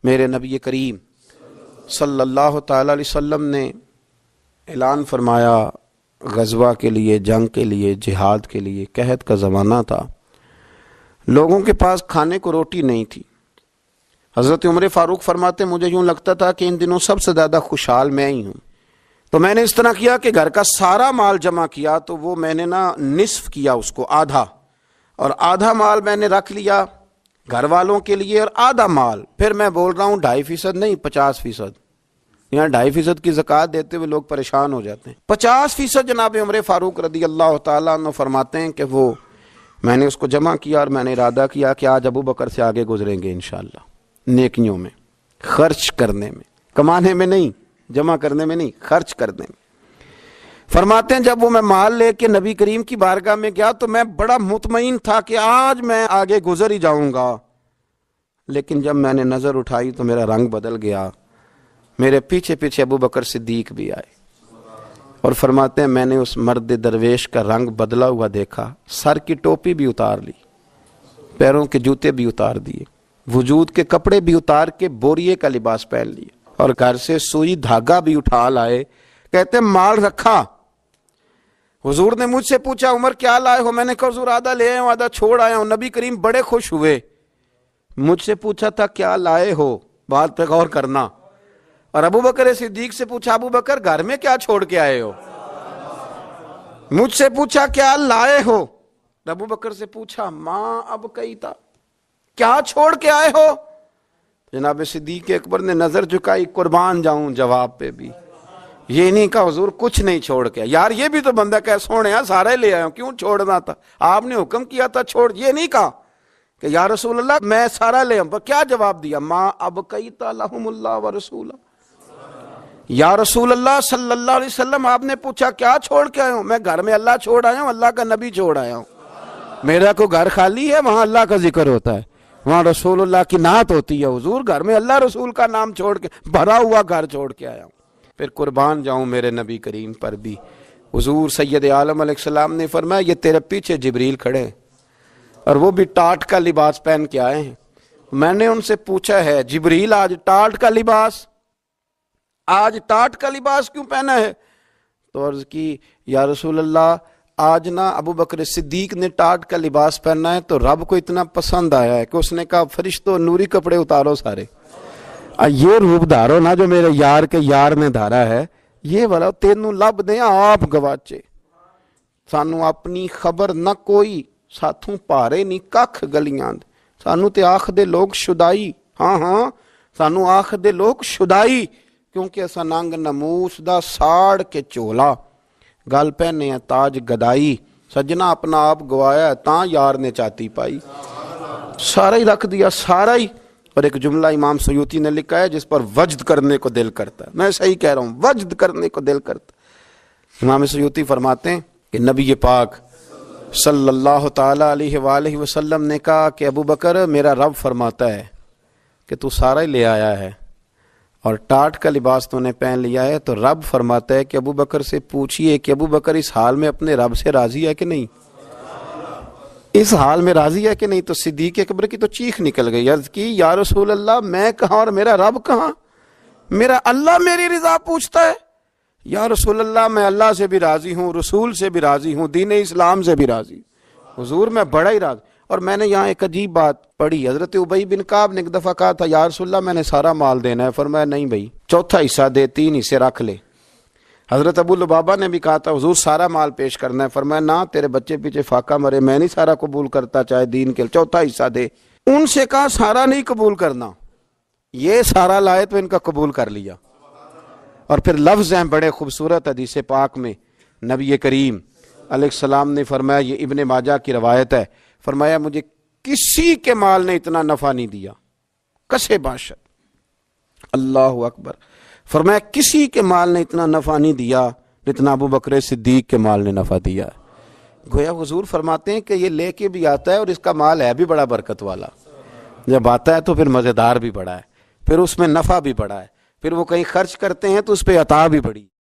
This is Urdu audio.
میرے نبی کریم صلی اللہ تعالی علیہ وسلم نے اعلان فرمایا غزوہ کے لیے، جنگ کے لیے، جہاد کے لیے۔ قحط کا زمانہ تھا، لوگوں کے پاس کھانے کو روٹی نہیں تھی۔ حضرت عمر فاروق فرماتے مجھے یوں لگتا تھا کہ ان دنوں سب سے زیادہ خوشحال میں ہی ہوں، تو میں نے اس طرح کیا کہ گھر کا سارا مال جمع کیا، تو وہ میں نے نصف کیا، اس کو آدھا، اور آدھا مال میں نے رکھ لیا گھر والوں کے لیے، اور آدھا مال پھر میں بول رہا ہوں 2.5% نہیں 50%، یہاں 2.5% کی زکوٰۃ دیتے ہوئے لوگ پریشان ہو جاتے ہیں۔ 50% جناب عمر فاروق رضی اللہ تعالیٰ عنہ فرماتے ہیں کہ وہ میں نے اس کو جمع کیا، اور میں نے ارادہ کیا کہ آج ابو بکر سے آگے گزریں گے انشاءاللہ، نیکیوں میں، خرچ کرنے میں، کمانے میں نہیں، جمع کرنے میں نہیں، خرچ کرنے میں۔ فرماتے ہیں جب وہ میں مال لے کے نبی کریم کی بارگاہ میں گیا تو میں بڑا مطمئن تھا کہ آج میں آگے گزر ہی جاؤں گا، لیکن جب میں نے نظر اٹھائی تو میرا رنگ بدل گیا، میرے پیچھے پیچھے ابو بکر صدیق بھی آئے، اور فرماتے ہیں میں نے اس مرد درویش کا رنگ بدلا ہوا دیکھا، سر کی ٹوپی بھی اتار لی، پیروں کے جوتے بھی اتار دیے، وجود کے کپڑے بھی اتار کے بوریے کا لباس پہن لیے، اور گھر سے سوئی دھاگا بھی اٹھا لائے۔ کہتے مال رکھا، حضور نے مجھ سے پوچھا عمر کیا لائے ہو؟ میں نے کہا حضور آدھا لے آیا ہوں، آدھا چھوڑ آیا ہوں۔ نبی کریم بڑے خوش ہوئے، مجھ سے پوچھا تھا کیا لائے ہو، بات پہ غور کرنا، اور ابو بکر صدیق سے پوچھا ابو بکر گھر میں کیا چھوڑ کے آئے ہو؟ مجھ سے پوچھا کیا لائے ہو، ابو بکر سے پوچھا ماں اب کئی تھا، کیا چھوڑ کے آئے ہو؟ جناب صدیق اکبر نے نظر جھکائی، قربان جاؤں جواب پہ بھی، یہ نہیں کہا حضور کچھ نہیں چھوڑ کے، یار یہ بھی تو بندہ کہ سونے سارے لے آیا ہوں، کیوں چھوڑنا تھا، آپ نے حکم کیا تھا چھوڑ، یہ نہیں کہا کہ یا رسول اللہ میں سارا لے آؤں، کیا جواب دیا؟ ماں اب قیت لہم اللہ ورسولہ، یا رسول اللہ صلی اللہ علیہ وسلم آپ نے پوچھا کیا چھوڑ کے آئے ہوں؟ میں گھر میں اللہ چھوڑ آیا ہوں، اللہ کا نبی چھوڑ آیا ہوں، میرا کو گھر خالی ہے، وہاں اللہ کا ذکر ہوتا ہے، وہاں رسول اللہ کی نعت ہوتی ہے، حضور گھر میں اللہ رسول کا نام چھوڑ کے بھرا ہوا گھر چھوڑ کے آیا ہوں۔ پھر قربان جاؤں میرے نبی کریم پر بھی، حضور سید عالم علیہ السلام نے فرمایا یہ تیرے پیچھے جبریل کھڑے ہیں، اور وہ بھی ٹاٹ کا لباس پہن کے آئے ہیں۔ میں نے ان سے پوچھا ہے جبریل آج ٹاٹ کا لباس، آج ٹاٹ کا لباس کیوں پہنا ہے؟ تو عرض کی یا رسول اللہ آج نا ابو بکر صدیق نے ٹاٹ کا لباس پہنا ہے تو رب کو اتنا پسند آیا ہے کہ اس نے کہا فرشتوں نوری کپڑے اتارو سارے، یہ روپ دھارو نا جو میرے یار کے یار نے دھارا ہے، یہ والا تینوں لب دیں آپ گواچے، سانو اپنی خبر نہ کوئی، ساتھوں پارے نہیں ککھ گلیاں دے، سانو تے آخ دے لوگ شدائی، ہاں سانو آخ دے لوگ شدائی، کیونکہ ایسا ننگ نموس دا ساڑ کے چولا، گل پہنے ہیں تاج گدائی، سجنا اپنا آپ گوایا ہے تاں یار نے چاتی پائی، سارا ہی رکھ دیا سارا ہی۔ اور ایک جملہ امام سیوطی نے لکھا ہے جس پر وجد کرنے کو دل کرتا ہے، میں صحیح کہہ رہا ہوں، وجد کرنے کو دل کرتا ہے۔ امام سیوطی فرماتے ہیں کہ نبی پاک صلی اللہ تعالی علیہ وآلہ وسلم نے کہا کہ ابو بکر میرا رب فرماتا ہے کہ تو سارا ہی لے آیا ہے اور ٹاٹ کا لباس تو نے پہن لیا ہے، تو رب فرماتا ہے کہ ابو بکر سے پوچھئے کہ ابو بکر اس حال میں اپنے رب سے راضی ہے کہ نہیں، اس حال میں راضی ہے کہ نہیں؟ تو صدیق اکبر کی تو چیخ نکل گئی، عرض کی یا رسول اللہ میں کہاں اور میرا رب کہاں، میرا اللہ میری رضا پوچھتا ہے، یا رسول اللہ میں اللہ سے بھی راضی ہوں، رسول سے بھی راضی ہوں، دین اسلام سے بھی راضی ہوں، حضور میں بڑا ہی راضی۔ اور میں نے یہاں ایک عجیب بات پڑھی، حضرت ابی بن کعب نے ایک دفعہ کہا تھا یا رسول اللہ میں نے سارا مال دینا ہے، فرمایا نہیں بھائی چوتھا حصہ دے، 3 حصے رکھ لے۔ حضرت ابو لبابہ نے بھی کہا تھا حضور سارا مال پیش کرنا ہے، فرمایا نہ تیرے بچے پیچھے فاقہ مرے، میں نہیں سارا قبول کرتا چاہے دین کے، چوتھا حصہ دے۔ ان سے کہا سارا نہیں قبول کرنا، یہ سارا لائے تو ان کا قبول کر لیا۔ اور پھر لفظ ہیں بڑے خوبصورت حدیث پاک میں، نبی کریم علیہ السلام نے فرمایا، یہ ابن ماجہ کی روایت ہے، فرمایا مجھے کسی کے مال نے اتنا نفع نہیں دیا، کسے باشد، اللہ اکبر، فرمایا کسی کے مال نے اتنا نفع نہیں دیا جتنا ابو بکر صدیق کے مال نے نفع دیا ہے۔ گویا حضور فرماتے ہیں کہ یہ لے کے بھی آتا ہے اور اس کا مال ہے بھی بڑا برکت والا، جب آتا ہے تو پھر مزیدار بھی بڑا ہے، پھر اس میں نفع بھی بڑا ہے، پھر وہ کہیں خرچ کرتے ہیں تو اس پہ عطا بھی بڑی۔